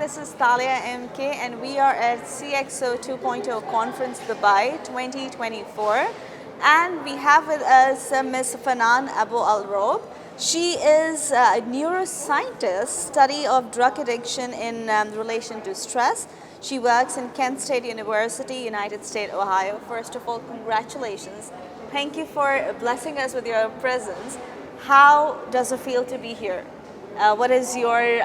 this is Thalia MK and we are at CXO 2.0 Conference Dubai 2024 and we have with us Ms. Fanan Aboalrob. She is a neuroscientist, study of drug addiction in relation to stress. She works in Kent State University, United States, Ohio. First of all, congratulations. Thank you for blessing us with your presence. How does it feel to be here? What is your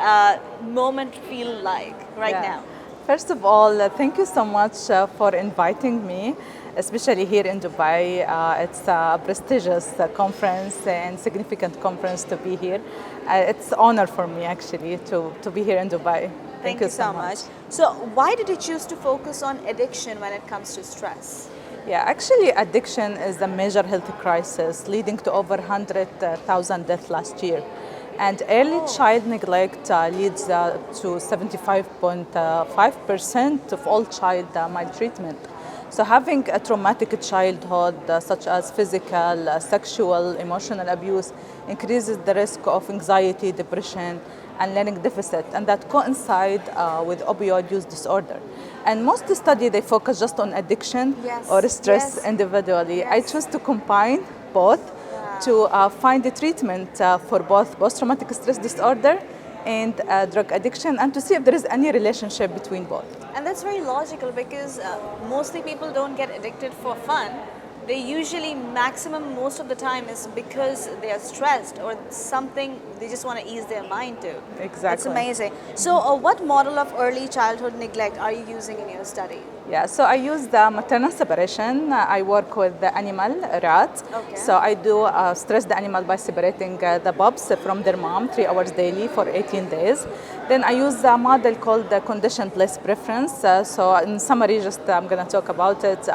moment feel like right now? First of all, thank you so much for inviting me, especially here in Dubai. It's a prestigious conference and significant conference to be here. It's an honor for me actually to be here in Dubai. Thank you so much. So why did you choose to focus on addiction when it comes to stress? Yeah, actually addiction is a major health crisis leading to over 100,000 deaths last year. And early child neglect leads to 75.5% of all child maltreatment. So having a traumatic childhood, such as physical, sexual, emotional abuse, increases the risk of anxiety, depression, and learning deficit, and that coincide with opioid use disorder. And most studies, they focus just on addiction or stress individually. I choose to combine both to find the treatment for both post-traumatic stress disorder and drug addiction, and to see if there is any relationship between both. And that's very logical because mostly people don't get addicted for fun. They usually maximum most of the time is because they are stressed or something they just want to ease their mind to. Exactly. It's amazing. So what model of early childhood neglect are you using in your study? Yeah, so I use the maternal separation. I work with the animal, rat. Okay. So I do stress the animal by separating the pups from their mom 3 hours daily for 18 days. Then I use a model called the conditioned place preference. So in summary, just I'm going to talk about it.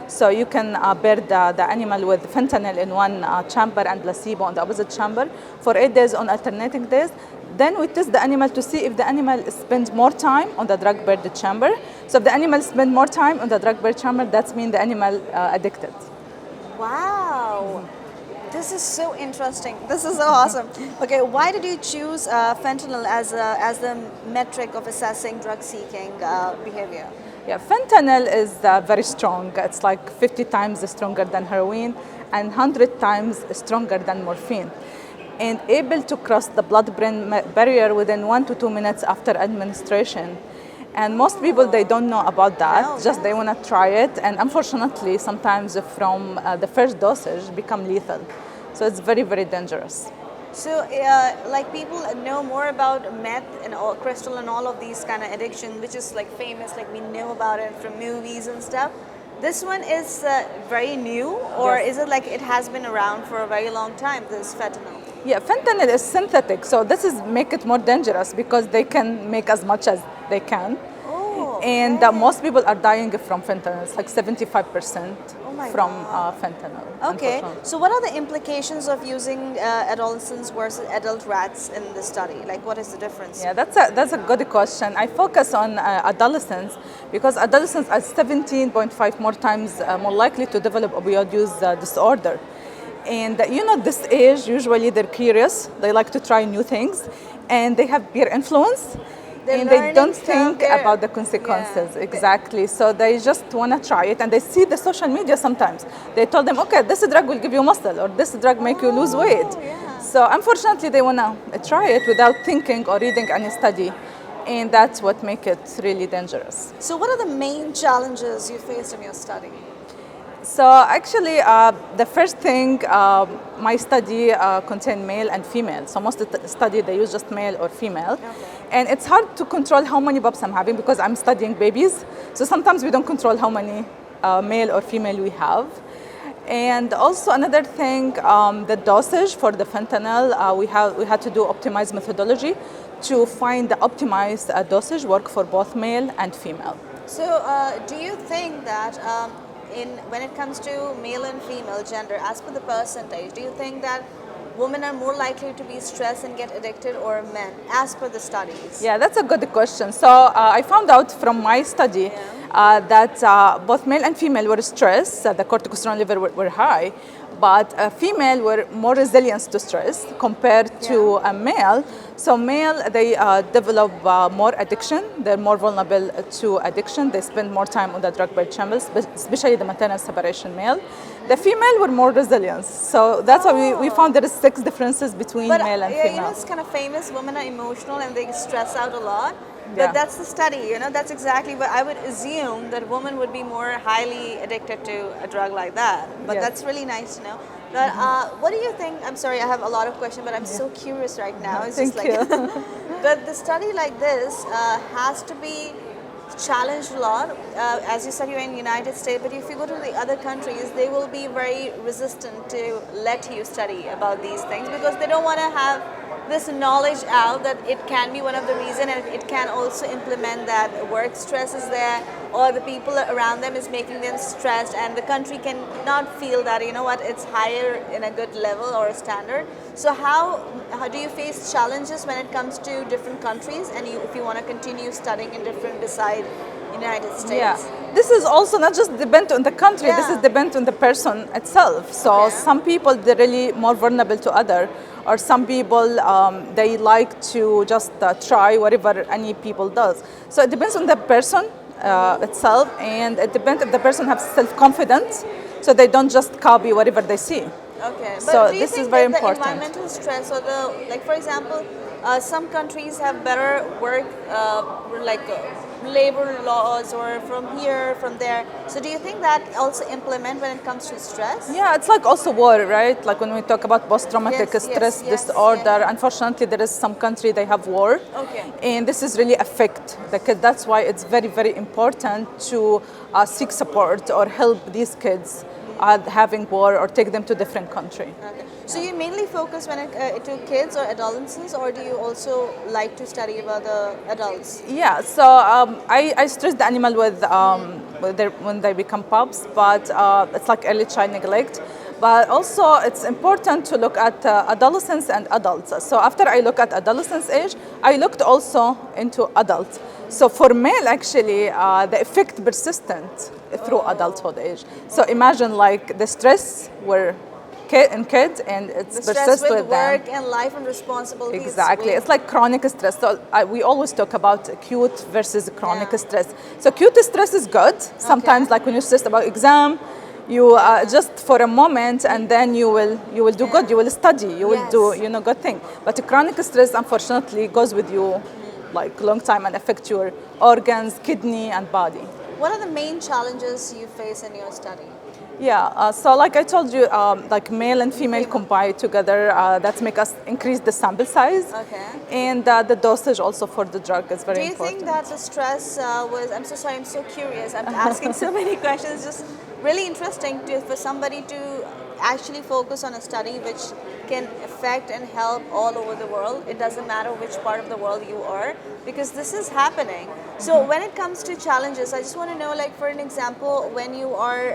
So you can bear the animal with fentanyl in one chamber and placebo on the opposite chamber for 8 days on alternating days. Then we test the animal to see if the animal spends more time on the drug-beared chamber. So if the animal spends more time on the drug-beared chamber, that means the animal addicted. Wow. This is so interesting. This is so awesome. Okay, why did you choose fentanyl as the metric of assessing drug-seeking behavior? Yeah, fentanyl is very strong. It's like 50 times stronger than heroin and 100 times stronger than morphine, and able to cross the blood-brain barrier within 1 to 2 minutes after administration. And most people, they don't know about that, just they want to try it, and unfortunately sometimes from the first dosage become lethal. So it's very, very dangerous. So like people know more about meth and crystal and all of these kind of addiction, which is like famous, like we know about it from movies and stuff. This one is very new, or is it like it has been around for a very long time, this fentanyl? Yeah, fentanyl is synthetic, so this is make it more dangerous because they can make as much as they can. And most people are dying from fentanyl. It's like 75% from fentanyl. Okay, so what are the implications of using adolescents versus adult rats in the study? Like, what is the difference? Yeah, that's a good question. I focus on adolescents because adolescents are 17.5 more times more likely to develop opioid use disorder. And you know, this age, usually they're curious, they like to try new things, and they have peer influence. And they don't think about the consequences. Yeah. Exactly. So they just want to try it, and they see the social media sometimes. They told them, okay, this drug will give you muscle, or this drug make you lose weight. Yeah. So unfortunately, they want to try it without thinking or reading any study. And that's what makes it really dangerous. So what are the main challenges you faced in your study? So actually, the first thing, my study contained male and female. So most of the study, they use just male or female. And it's hard to control how many pups I'm having because I'm studying babies. So sometimes we don't control how many male or female we have. And also another thing, the dosage for the fentanyl, we had to do optimized methodology to find the optimized dosage work for both male and female. So do you think that when it comes to male and female gender, as per the percentage, do you think that women are more likely to be stressed and get addicted, or men, as per the studies? Yeah, that's a good question. So I found out from my study that both male and female were stressed, the corticosterone level were high, but female were more resilient to stress compared to a male. So male, they develop more addiction. They're more vulnerable to addiction. They spend more time on the drug by chambers, especially the maternal separation male. The female were more resilient. So that's why we found there is 6 differences between male and yeah, female. it's kind of famous. Women are emotional and they stress out a lot. Yeah. But that's the study, that's exactly what I would assume, that women would be more highly addicted to a drug like that. But Yes. that's really nice to know. But what do you think? I'm sorry, I have a lot of questions, but I'm so curious right now. It's Thank just you. But the study like this has to be challenged a lot. As you said, you're in the United States, but if you go to the other countries, they will be very resistant to let you study about these things because they don't want to have this knowledge out that it can be one of the reasons, and it can also implement that work stress is there, or the people around them is making them stressed, and the country can not feel that, it's higher in a good level or a standard. So how do you face challenges when it comes to different countries, and if you want to continue studying in different beside United States? Yeah, this is also not just depend on the country. Yeah. This is depend on the person itself. So some people, they're really more vulnerable to other, or some people they like to just try whatever any people does. So it depends on the person itself, and it depends if the person has self-confidence, so they don't just copy whatever they see. Okay, but So do you this think is very that the important. environmental stress, or for example, some countries have better work, labor laws, or from here, from there. So do you think that also implement when it comes to stress? Yeah, it's like also war, right? Like when we talk about post-traumatic Yes, stress yes, disorder, yes. unfortunately there is some country they have war. Okay. And this is really affect the kid. That's why it's very, very important to seek support or help these kids having war, or take them to different country. Okay. So you mainly focus when to kids or adolescents, or do you also like to study about the adults? Yeah, so I stress the animal when they become pups, but it's like early child neglect. But also it's important to look at adolescents and adults. So after I look at adolescents age, I looked also into adults. So for male, actually, the effect persistent through adulthood age. So imagine like the stress were in kids, and it's The stress persist with with them. work and life and responsibilities. Exactly. It's like chronic stress. So we always talk about acute versus chronic stress. So acute stress is good. Sometimes, like when you're stressed about exam, you just for a moment, and then you will do good. You will study. You will do good thing. But the chronic stress, unfortunately, goes with you like long time and affect your organs, kidney, and body. What are the main challenges you face in your study? Yeah, so like I told you, like male and female combined together, that make us increase the sample size. Okay. And the dosage also for the drug is very Do you important. think that the stress I'm so sorry, I'm so curious. I'm asking so many questions. Just really interesting for somebody to actually focus on a study which can affect and help all over the world. It doesn't matter which part of the world you are, because this is happening. So when it comes to challenges, I just want to know, like for an example, when you are,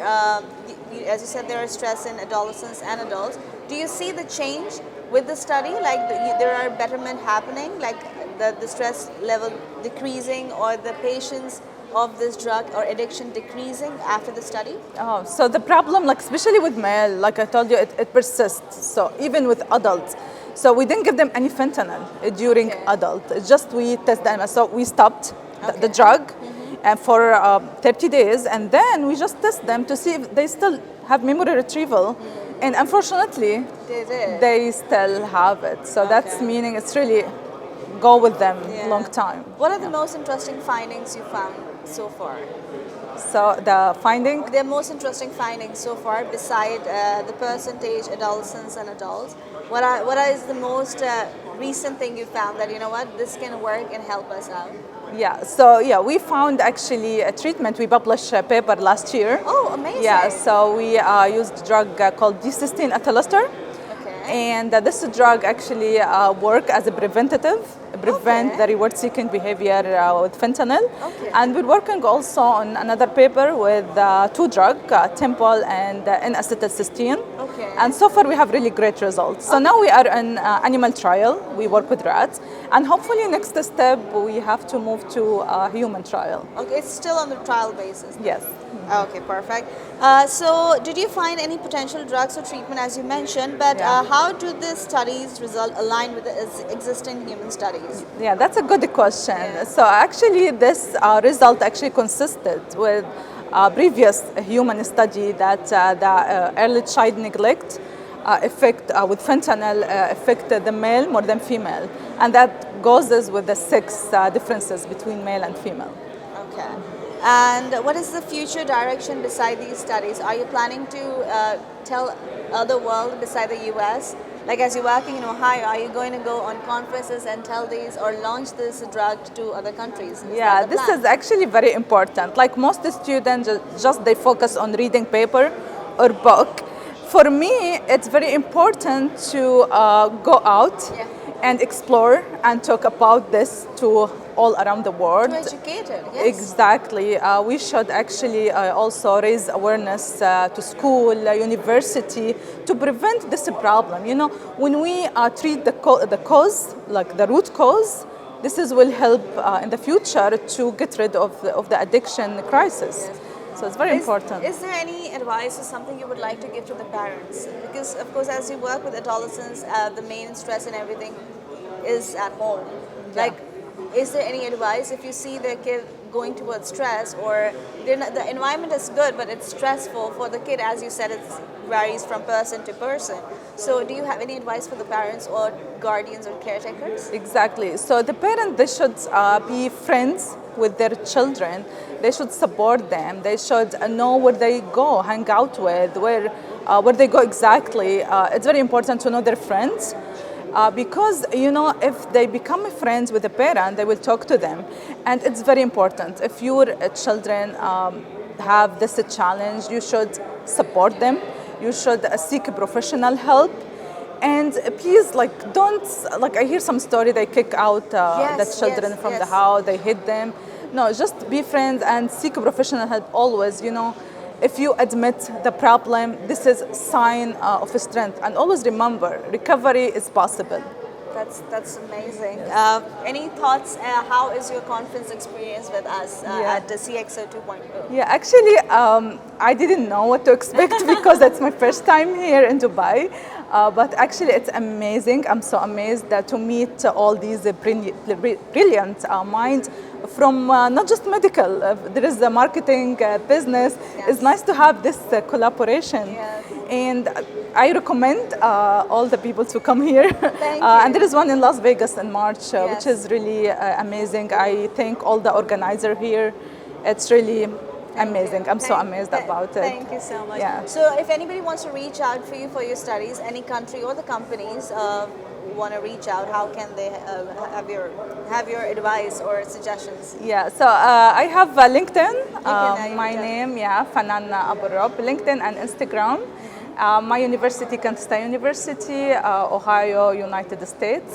as you said, there is stress in adolescents and adults. Do you see the change with the study? Like there are betterment happening, like the stress level decreasing, or the patients of this drug or addiction decreasing after the study? Oh, so the problem, like especially with male, like I told you, it persists. So even with adults, so we didn't give them any fentanyl during adult. It's just we test them. So we stopped the drug, and for 30 days, and then we just test them to see if they still have memory retrieval. And unfortunately, they still have it. So that's meaning it's really go with them long time. What are the most interesting findings you found so far? So the finding? The most interesting findings so far, beside the percentage adolescents and adults, what is the most recent thing you found that, you know what, this can work and help us out? Yeah, so we found actually a treatment. We published a paper last year. Oh, amazing. Yeah, so we used a drug called D-cysteine ethyl. And this drug actually work as a preventative, prevent the reward-seeking behavior with fentanyl. And we're working also on another paper with two drugs, Temple and N-acetylcysteine. And so far we have really great results. So now we are in animal trial. We work with rats. And hopefully next step we have to move to a human trial. Okay, it's still on the trial basis. Yes. Okay, perfect. So, did you find any potential drugs or treatment, as you mentioned? But Yeah. how do the studies result align with the existing human studies? Yeah, that's a good question. Yeah. So actually, this result actually consisted with a previous human study that the early child neglect affect with fentanyl affected the male more than female, and that goes with the sex differences between male and female. Okay. And what is the future direction beside these studies? Are you planning to tell other world beside the US? Like as you're working in Ohio, are you going to go on conferences and tell these or launch this drug to other countries? Is Yeah, that the this plan? is actually very important. Like most students, just they focus on reading paper or book. For me, it's very important to go out Yeah. and explore and talk about this to all around the world. To educate it, yes. Exactly. We should actually also raise awareness to school, university, to prevent this problem. You know, when we treat the cause, like the root cause, this will help in the future to get rid of the addiction crisis. So it's very important. Is there any advice or something you would like to give to the parents? Because, of course, as you work with adolescents, the main stress and everything is at home. Yeah. Like, is there any advice if you see the kid going towards stress or the environment is good, but it's stressful for the kid? As you said, it varies from person to person. So, do you have any advice for the parents or guardians or caretakers? Exactly. So the parents, they should be friends with their children. They should support them. They should know where they go, hang out with, where they go exactly. It's very important to know their friends. Because you know, if they become friends with the parent, they will talk to them, and it's very important. If your children have this challenge, you should support them. You should seek professional help, and please, like, don't, like, I hear some story they kick out the Yes, children yes, from the yes. house, they hit them. No, just be friends and seek professional help always. You know, if you admit the problem, this is sign of strength. And always remember, recovery is possible. That's amazing. Any thoughts? How is your conference experience with us Yeah. at the CXO 2.0? Yeah, actually, I didn't know what to expect because it's my first time here in Dubai. But actually, it's amazing. I'm so amazed to meet all these brilliant minds from not just medical. There is the marketing business. Yes. It's nice to have this collaboration. Yes. And I recommend all the people to come here. Thank And you. there is one in Las Vegas in March, which Yes. is really amazing. I thank all the organizer here. It's really amazing. I'm so amazed about it. Thank you so much. Yeah. So, if anybody wants to reach out for you for your studies, any country or the companies want to reach out, how can they have your advice or suggestions? Yeah, so I have LinkedIn, can, my you can. name, yeah, Fanan Aboalrob, LinkedIn and Instagram. My university, Kansas State University, Ohio, United States.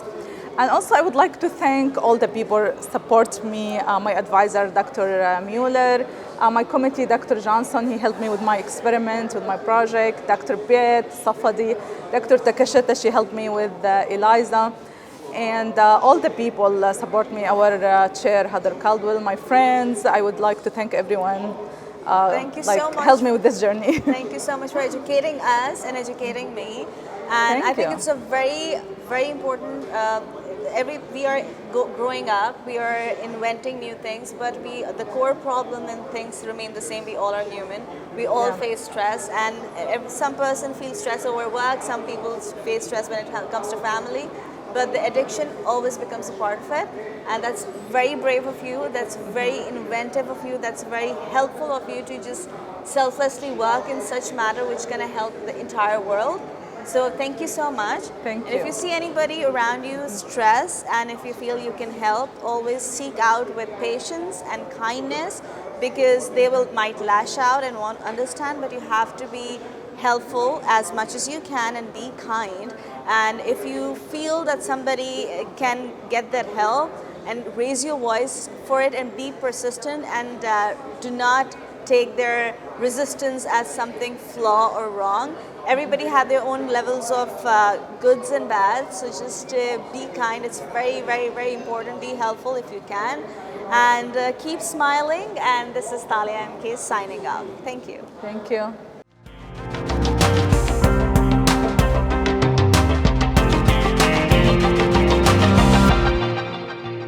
And also I would like to thank all the people support me, my advisor, Dr. Mueller, my committee, Dr. Johnson, he helped me with my experiment, with my project, Dr. Piet, Safadi, Dr. Takashita, she helped me with Eliza. And all the people support me, our chair, Heather Caldwell, my friends. I would like to thank everyone. Thank you so much. Help me with this journey. Thank you so much for educating us and educating me. And Thank I think you. it's a very, very important. We are growing up. We are inventing new things, but the core problem and things remain the same. We all are human. We all Yeah. face stress, and some person feels stress over work. Some people face stress when it comes to family. But the addiction always becomes a part of it, and that's very brave of you, that's very inventive of you, that's very helpful of you to just selflessly work in such matter which gonna help the entire world. So thank you so much. Thank And if you. you see anybody around you stressed and if you feel you can help, always seek out with patience and kindness, because they might lash out and won't understand, but you have to be helpful as much as you can and be kind. And if you feel that somebody can get that help, and raise your voice for it and be persistent, and do not take their resistance as something flaw or wrong. Everybody have their own levels of goods and bads, so just be kind. It's very, very, very important. Be helpful if you can. and keep smiling. And this is Talia MK signing out. Thank you. Thank you.